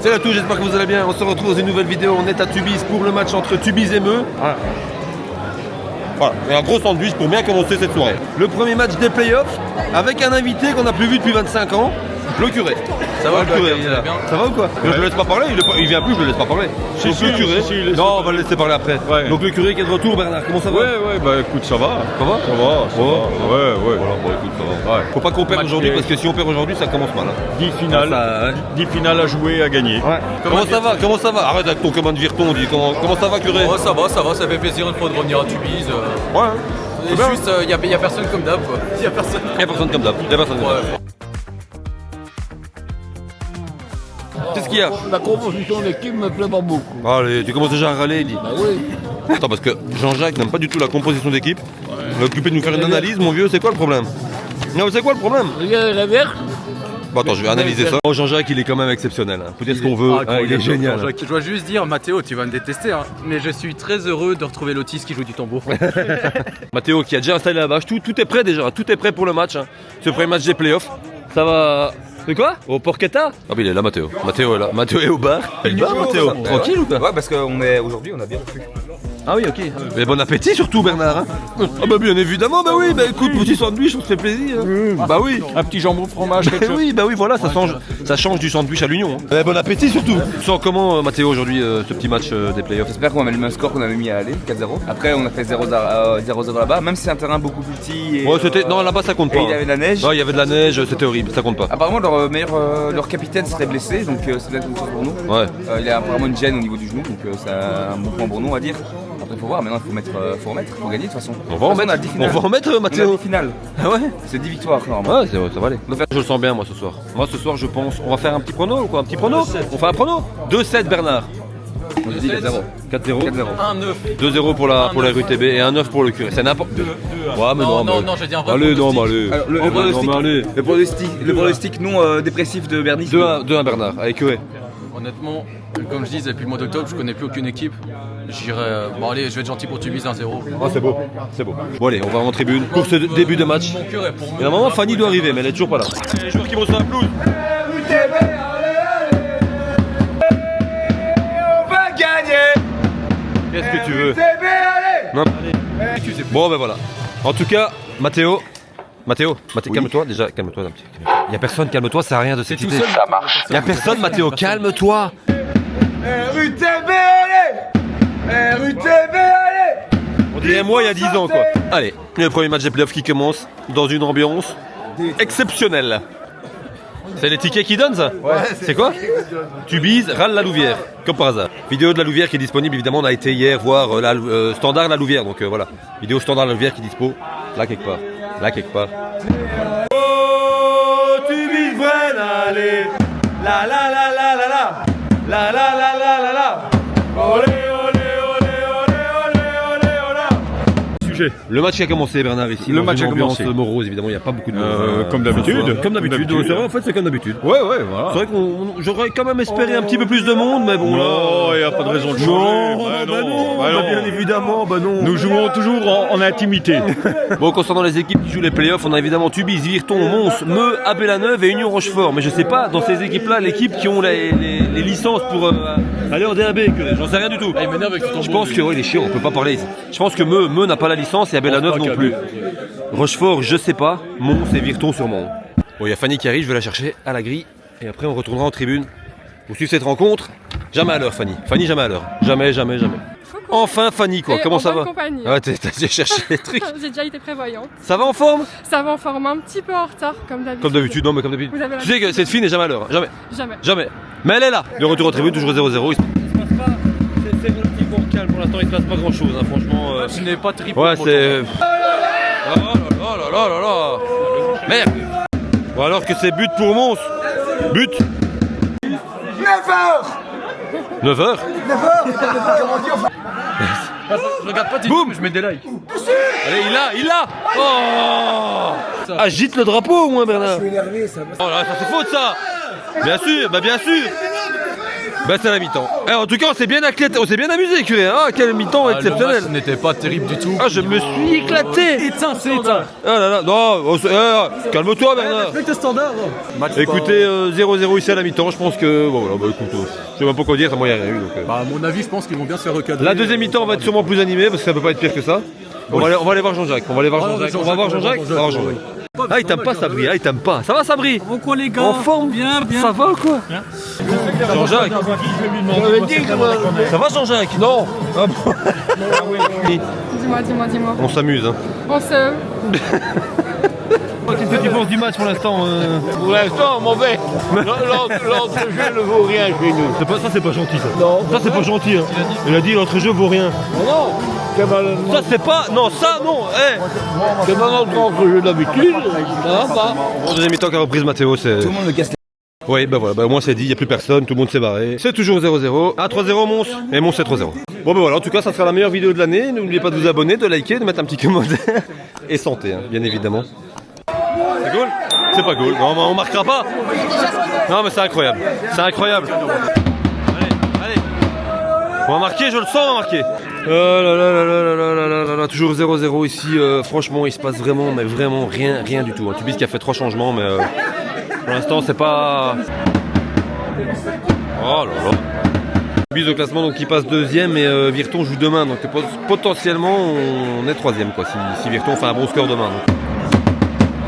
Salut à tous, j'espère que vous allez bien. On se retrouve dans une nouvelle vidéo. On est à Tubize pour le match entre Tubize et Meux. Voilà, et un gros sandwich pour bien commencer cette soirée. Le premier match des playoffs avec un invité qu'on n'a plus vu depuis 25 ans, le curé. Ça va le curé, ça va ou quoi? Je le laisse pas parler, il vient plus, je le laisse pas parler. Donc le curé, non on va le laisser parler après. Ouais. Donc le curé qui est de retour, Bernard, comment ça va? Ouais, bah écoute, ça va. Ça va? Ça va. Ouais. Voilà, bon écoute, ça va. Ouais. Faut pas qu'on perde aujourd'hui parce que si on perd aujourd'hui, ça commence mal. 10 finales, 10 finales à jouer, à gagner. Ouais. Comment ça va? Arrête avec ton commande Virton, dis comment ça va curé? Oh, ça va, ça fait plaisir une fois de revenir à Tubize. Ouais. Et juste, y a personne comme d'hab quoi. Y a personne comme d'hab. Qu'est-ce qu'il y a? La composition de l'équipe me plaît pas beaucoup. Allez, tu commences déjà à râler, dit. Bah oui. Attends, parce que Jean-Jacques n'aime pas du tout la composition d'équipe. Il est occupé de nous faire une analyse, mon vieux, c'est quoi le problème? Non, mais c'est quoi le problème? Regarde la verte. Bon, attends, je vais analyser ça. Oh, Jean-Jacques, il est quand même exceptionnel. Hein. Faut dire ce qu'on veut. Il est génial. Je dois juste dire, Mathéo, tu vas me détester, hein, mais je suis très heureux de retrouver Lotis qui joue du tambour. Mathéo qui a déjà installé la bâche. Tout est prêt déjà. Tout est prêt pour le match. Hein. Ce premier match des playoffs. Ça va. C'est quoi? Au Porchetta? Ah, mais il est là, Mathéo. Mathéo est là. Mathéo est au bar. Il est Mathéo. Tranquille ou pas? Ouais, parce qu'aujourd'hui on a bien reçu. Ah oui, ok. Mais bon appétit surtout, Bernard. Hein. Ah bah bien évidemment, bah oui. Bah écoute, petit sandwich, on se fait plaisir. Bah oui. Un petit jambon fromage, quelque chose. Oui, bah oui, voilà, ça change du sandwich à l'union. Hein. Bon appétit surtout. Tu sens comment, Mathéo, aujourd'hui, ce petit match des playoffs? J'espère qu'on va mettre le même score qu'on avait mis à aller, 4-0. Après on a fait 0-0 là-bas, même si c'est un terrain beaucoup plus petit. Et, ouais, c'était. Non, là-bas ça compte pas. Et il y avait de la neige. Non, il y avait de la neige, c'était horrible, ça compte pas. Apparemment leur capitaine serait blessé, donc c'est peut-être une chose pour nous. Ouais. Il a apparemment une gêne au niveau du genou, donc c'est un bon point pour nous, on va dire. Après faut voir, maintenant faut gagner de toute façon. On va en mettre, Mathéo. On a 10 finales. Ah ouais? C'est 10 victoires normalement. Ouais, ça va aller. Je le sens bien moi ce soir. Moi ce soir je pense, on va faire un petit prono ou quoi? Un petit prono? On fait un prono? 2-7 Bernard. On se dit 4-0. 4-0. 1-9. 2-0 pour la RUTB et 1-9 pour le curé. C'est n'importe quoi. Ouais, mais non, je vais dire un vrai allez, non, pronostic. allez. Le pronostic non dépressif de Bernie. 2-1 Bernard, avec curé. Honnêtement, comme je dis, depuis le mois d'octobre, je connais plus aucune équipe. J'irai. Bon, allez, je vais être gentil pour Tubize 1-0. Ah, c'est beau. Bon, allez, on va en tribune pour ce début de match. Mon curé pour Et normalement, Fanny doit arriver, mais elle est toujours pas là. Je trouve qu'ils vont sur la pelouse. Qu'est-ce que tu veux? Non. Bon ben voilà. En tout cas, Mathéo, calme-toi déjà, calme-toi un petit. Il y a personne, calme-toi, ça sert à rien de s'exciter. Ça marche. Il y a personne, Mathéo, calme-toi. RUTB, allez. RUTB, allez. On dirait moi il y a 10 ans quoi. Allez, le premier match des playoffs qui commence dans une ambiance exceptionnelle. C'est les tickets qui donnent ça? Ouais. C'est quoi? Tubize, râle la Louvière, comme par hasard. Vidéo de la Louvière qui est disponible, évidemment on a été hier voir Standard la Louvière, donc voilà. Vidéo Standard la Louvière qui est dispo, là quelque part. Oh, Tubize Bren, allez. La la la la la la. La la la la la la. Olé, olé, olé, olé, olé, olé, olé. Sujet. Le match qui a commencé, Bernard, ici. Le match a commencé. Morose, évidemment, il n'y a pas beaucoup de Comme d'habitude. Comme d'habitude. C'est vrai, en fait, c'est comme d'habitude. Ouais, voilà. C'est vrai que j'aurais quand même espéré un petit peu plus de monde, mais bon là. Non, il n'y a pas de raison de changer. Non, bien évidemment, non. Nous jouons toujours en intimité. Bon, concernant les équipes qui jouent les playoffs, on a évidemment Tubize, Virton, Mons, Meux, Abbe-la-Neuve et Union Rochefort. Mais je sais pas, dans ces équipes-là, l'équipe qui ont les licences pour aller en DAB, j'en sais rien du tout. Il m'énerve avec ton Je pense que, il est chiant, on peut pas parler. Je pense que Meux n'a pas la licence et Abbe-la-Neuve non plus. Rochefort, je sais pas. Mons et Virton sûrement. Bon, il y a Fanny qui arrive, je vais la chercher à la grille. Et après, on retournera en tribune pour suivre cette rencontre. Jamais à l'heure, Fanny. Fanny, jamais à l'heure. Jamais. Enfin, Fanny, quoi. Comment ça va? Compagnie. Ouais, t'as cherché les trucs. J'ai déjà été prévoyante. Ça va en forme? Ça va en forme un petit peu en retard, comme d'habitude. Comme d'habitude, non, mais comme d'habitude. Tu sais que cette fille n'est jamais à l'heure. Jamais. Mais elle est là. Le retour en tribune, toujours 0-0. Il se passe pas. C'est relativement calme pour l'instant. Il se passe pas grand chose, hein, franchement. Ce n'est pas triple. Ouais, c'est. Oh là. Merde. Bon, alors que c'est but pour Mons. But. 9h. 9h. Je regarde pas, Boum. je mets des likes. Allez, il l'a. Oh. Agite le drapeau au moins, Bernard. Je suis énervé, ça. Oh là, ça c'est faute ça. Bien sûr. Bah c'est la mi-temps. En tout cas on s'est bien amusé curé, hein. Quel mi-temps exceptionnel. Ce n'était pas terrible du tout. Ah je me suis éclaté. Éteins, c'est éteint. Ah là là, non, calme-toi Bernard. Avec le standard. Écoutez, 0-0 ici à la mi-temps, je pense que... Bon voilà, bah écoute, je sais même pas quoi dire, ça moi il y a rien eu. Donc, Bah, à mon avis, je pense qu'ils vont bien se faire recadrer. La deuxième mi-temps va être sûrement plus animée parce que ça peut pas être pire que ça. On va aller voir Jean-Jacques. On va aller voir Jean-Jacques. On va voir Jean-Jacques. On va voir Jean-Jacques. Ah il t'aime pas Sabri, ah il t'aime pas. Ça va Sabri? Au quoi les gars? En forme? Bien. Ça va ou quoi? Jean-Jacques. Ça va Jean-Jacques? Non. Ah bon. Dis-moi. On s'amuse hein. On se... Qu'est-ce que tu penses du match pour l'instant Pour l'instant, mauvais. L'entrejeu ne vaut rien chez nous. Ça c'est pas gentil ça. Non. Ça c'est pas gentil hein. Il a dit l'entrejeu vaut rien. Non. C'est pas Ça c'est pas... Non ça non. c'est pas notre entrejeu d'habitude. Ça va pas. Bon, deuxième mi-temps qu'a reprise Mathéo, c'est... Tout le monde me casse les... Oui, bah voilà, au moins c'est dit, il n'y a plus personne, tout le monde s'est barré. C'est toujours 0-0. Ah, 3-0 Mons, et Mons c'est 3-0. Bon bah voilà, en tout cas ça sera la meilleure vidéo de l'année. N'oubliez pas de vous abonner, de liker, de mettre un petit commentaire. Et santé, hein, bien évidemment. C'est cool? C'est pas cool, non, on marquera pas. Non mais c'est incroyable, c'est incroyable. Allez. On va marquer, je le sens, on va marquer. Toujours 0-0 ici, franchement il se passe vraiment, mais vraiment rien du tout. Tubize qui a fait 3 changements, mais pour l'instant c'est pas... Oh là là. Tubize au classement donc qui passe deuxième et Virton joue demain, donc potentiellement on est troisième quoi, si Virton fait un bon score demain. Donc.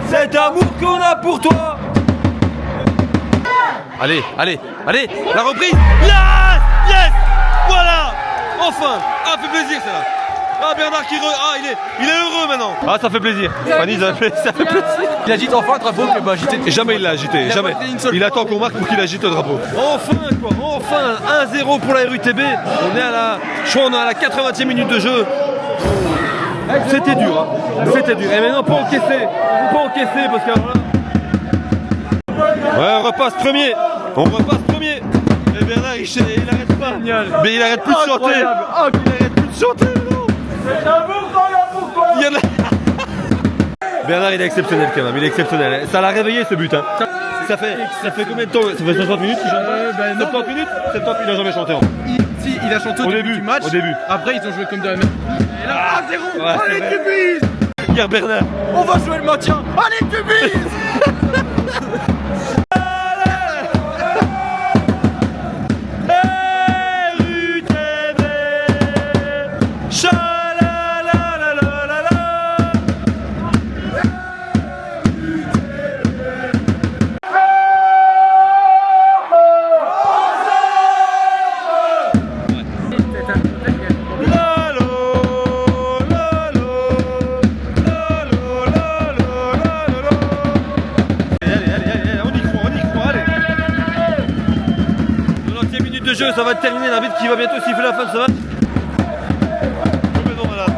Cet amour qu'on a pour toi. Allez, la reprise. Yes, voilà. Enfin, ah, fait plaisir ça là. Ah Bernard qui il est heureux maintenant. Ah ça fait plaisir. Fanny ça fait plaisir. Il agite enfin le drapeau que bah agité. Et jamais il l'a agité, jamais. Il attend qu'on marque pour qu'il agite le drapeau. Enfin 1-0 pour la RUTB. On est à la 80e minute de jeu. C'était dur, hein. C'était dur. Et maintenant pas encaisser parce que ouais, on repasse premier. Et Bernard il arrête pas. Mais il arrête plus de chanter. Il arrête plus de chanter. Bernard il est exceptionnel quand même, il est exceptionnel. Ça l'a réveillé ce but hein. Ça fait combien de temps? Ça fait 60 minutes qu'il chante 70 minutes. Il n'a jamais chanté. Il a chanté au début du match. Au début. Après ils ont joué comme de la merde. Et là 1-0. Ouais, Allez Tubize. Regarde Bernard. On va jouer le maintien. Allez Tubize. Ça va terminer, l'arbitre qui va bientôt siffler la fin de ce match. Complètement malade.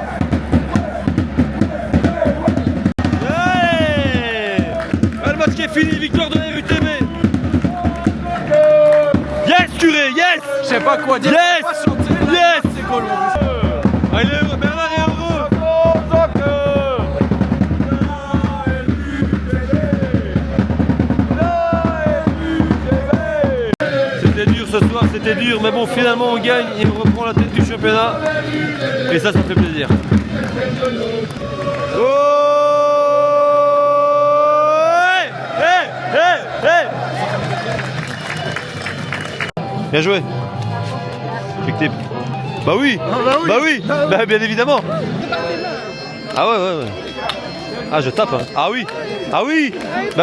Le match qui est fini, victoire de la RUTB. Yes curé, yes. Je sais pas quoi dire. Yes. Pas chanter, là, Yes. c'est cool. Ah, il est heureux, Bernard est heureux. Ce soir c'était dur mais bon finalement on gagne et on reprend la tête du championnat et ça fait plaisir. Oh hey. Bien joué. Fictif. Bah oui. Bah bien évidemment. Ah ouais. Ah je tape hein. Ah oui. Bah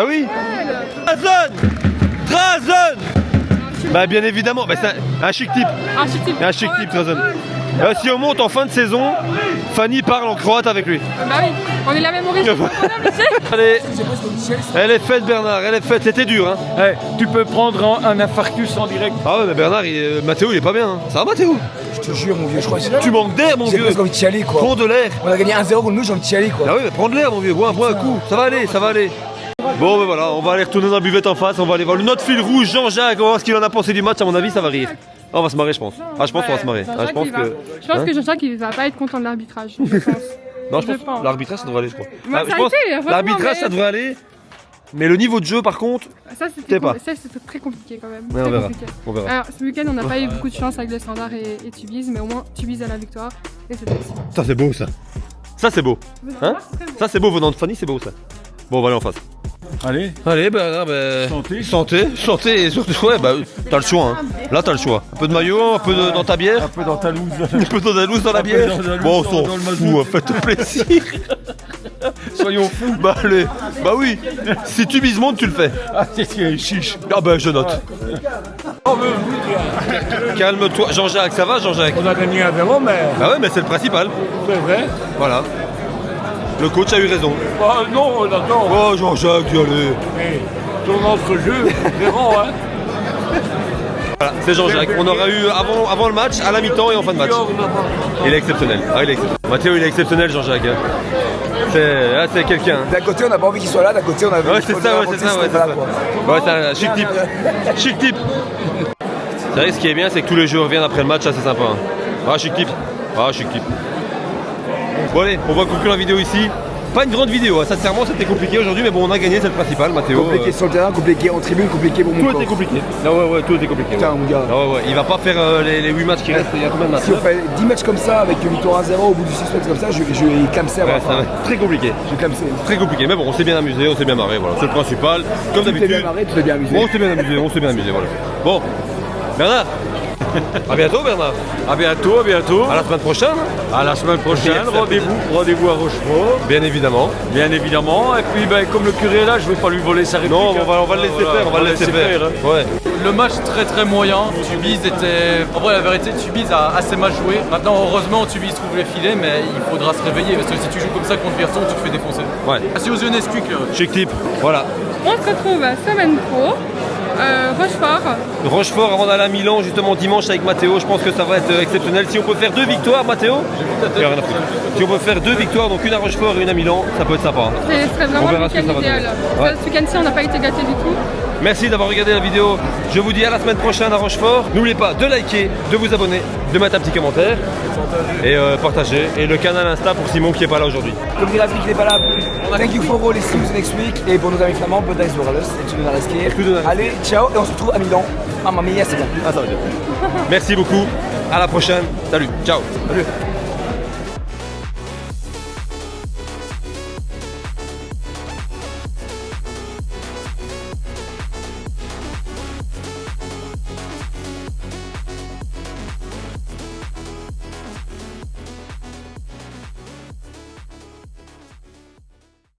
oui. Drazen. Bah bien évidemment, bah, c'est un chic type. Un chic type, Drazen. Si on monte en fin de saison, Fanny parle en croate avec lui. Bah oui, on est la même origine. Allez, elle est faite Bernard, c'était dur hein. Hey, tu peux prendre un infarctus en direct. Ah ouais mais Bernard, Mathéo il est pas bien hein. Ça va Mathéo? Je te jure mon vieux, je crois que tu manques d'air mon j'ai vieux. presque envie de chialer quoi. Prends de l'air. On a gagné 1-0 contre nous, j'ai envie de chialer quoi. Ah oui mais prends de l'air mon vieux, bois un coup, ça va aller. Bon ben voilà, on va aller retourner dans la buvette en face, on va aller voir notre fil rouge Jean-Jacques, on va voir ce qu'il en a pensé du match, à mon avis ça va rire. On va se marrer je pense. Ah je pense qu'on va se marrer. Je pense que Jean-Jacques il va pas être content de l'arbitrage, je pense. Non je pense l'arbitrage ça devrait aller je crois. Ça a été, l'arbitrage ça devrait aller. Mais le niveau de jeu, par contre, Ça, T'es pas. c'était très compliqué quand même. Ouais, on Très verra. compliqué. on verra. Alors, ce week-end, on n'a pas eu beaucoup de chance avec le standard et Tubize, mais au moins Tubize à la victoire. Et c'était aussi. Ça, c'est beau, ça. Ça, c'est beau. Hein Ça, c'est beau venant de Fanny, c'est beau, ça. Bon, on va aller en face. Allez, Allez, bah, santé. santé et surtout, ouais, bah, t'as le choix, hein. Là, t'as le choix. Un peu de maillot, un peu dans ta bière, Un peu dans ta loose. un peu d'andalouse dans la peu bière. d'andalouse Bon, on dans s'en le fout, mazout. hein, faites plaisir. Soyons fous. Bah, allez, bah oui. Si tu mises monte, tu le fais. Ah, c'est chiche. Ah, bah, je note. Calme-toi. Jean-Jacques, ça va, Jean-Jacques? On a gagné 1-0, mais Bah ouais, mais c'est le principal. c'est vrai. Voilà. Le coach a eu raison. Oh non, attends. Oh, Jean-Jacques, allez. Mais ton entrejeu, Véran, hein. Voilà, c'est Jean-Jacques. On aura eu avant le match, à la mi-temps et en fin de match. Il est exceptionnel. Ah, il est exceptionnel. Mathéo, il est exceptionnel, Jean-Jacques. Hein. C'est quelqu'un. Hein. D'un côté, on n'a pas envie qu'il soit là, d'un côté, on a envie Ouais, qu'il c'est soit ça, là, ouais, c'est ça, ouais, c'est voilà, ça. quoi. Ouais, c'est un chic type. Chic type. C'est vrai, ce qui est bien, c'est que tous les jeux reviennent après le match, ça c'est sympa. Hein. Ah, chic type. Ah, chic type. Bon, allez, on va conclure la vidéo ici. Pas une grande vidéo, hein. Sincèrement, c'était compliqué aujourd'hui, mais bon, on a gagné, c'est le principal, Mathéo. Compliqué sur le terrain, compliqué en tribune, compliqué pour mon Tout corps. était compliqué. Ah ouais, tout était compliqué. Putain, mon gars. Ah ouais, il va pas faire les 8 matchs qui restent, il y a combien de matchs Si on fait 10 matchs comme ça, avec une victoire 1-0 au bout du 6 matchs comme ça, je vais clamser à Ouais, la ça fin. va être très compliqué. Je vais clamser. Très compliqué, mais bon, on s'est bien amusé, on s'est bien marré, voilà. C'est le principal. Comme Tu t'es bien d'habitude. marré, tu t'es bien amusé. Bon, on s'est bien amusé, voilà. Bon, Bernard. À bientôt, Bernard. À bientôt, à bientôt. À la semaine prochaine. À la semaine prochaine, rendez-vous à Rochefort, Bien évidemment. bien évidemment. Et puis, ben, comme le curé est là, je vais pas lui voler sa réplique. Non, on va le laisser Voilà, faire, on va le laisser faire. hein. Ouais. Le match très moyen. Tubize était. En vrai, la vérité, Tubize a assez mal joué. Maintenant, heureusement, Tubize trouve les filets, mais il faudra se réveiller parce que si tu joues comme ça contre Vierzon, tu te fais défoncer. Ouais. Assis aux yeux Nesquik. Chic type. Voilà. On se retrouve à Semaine Pro, Rochefort. Rochefort avant d'aller à Milan, justement dimanche avec Mathéo. Je pense que ça va être exceptionnel. Si on peut faire 2 victoires, Mathéo. Rien à foutre. Si on peut faire 2 victoires, donc une à Rochefort et une à Milan, ça peut être sympa. Hein. Ce serait vraiment On le verra ce que week-end ça va idéal. donner. Ouais. Ce week-end-ci, on n'a pas été gâtés du tout. Merci d'avoir regardé la vidéo. Je vous dis à la semaine prochaine à Rochefort. N'oubliez pas de liker, de vous abonner, de mettre un petit commentaire et partager. Et le canal Insta pour Simon qui est pas là aujourd'hui. Comme dit la fille qui n'est pas là, thank you for all les streams next week. Et pour nos amis flamands, Buddies Morales et tu nous as risqué. Allez, ciao, et on se retrouve à Milan. Mamma mia, c'est bien. Merci beaucoup. À la prochaine. Salut. Ciao. Salut.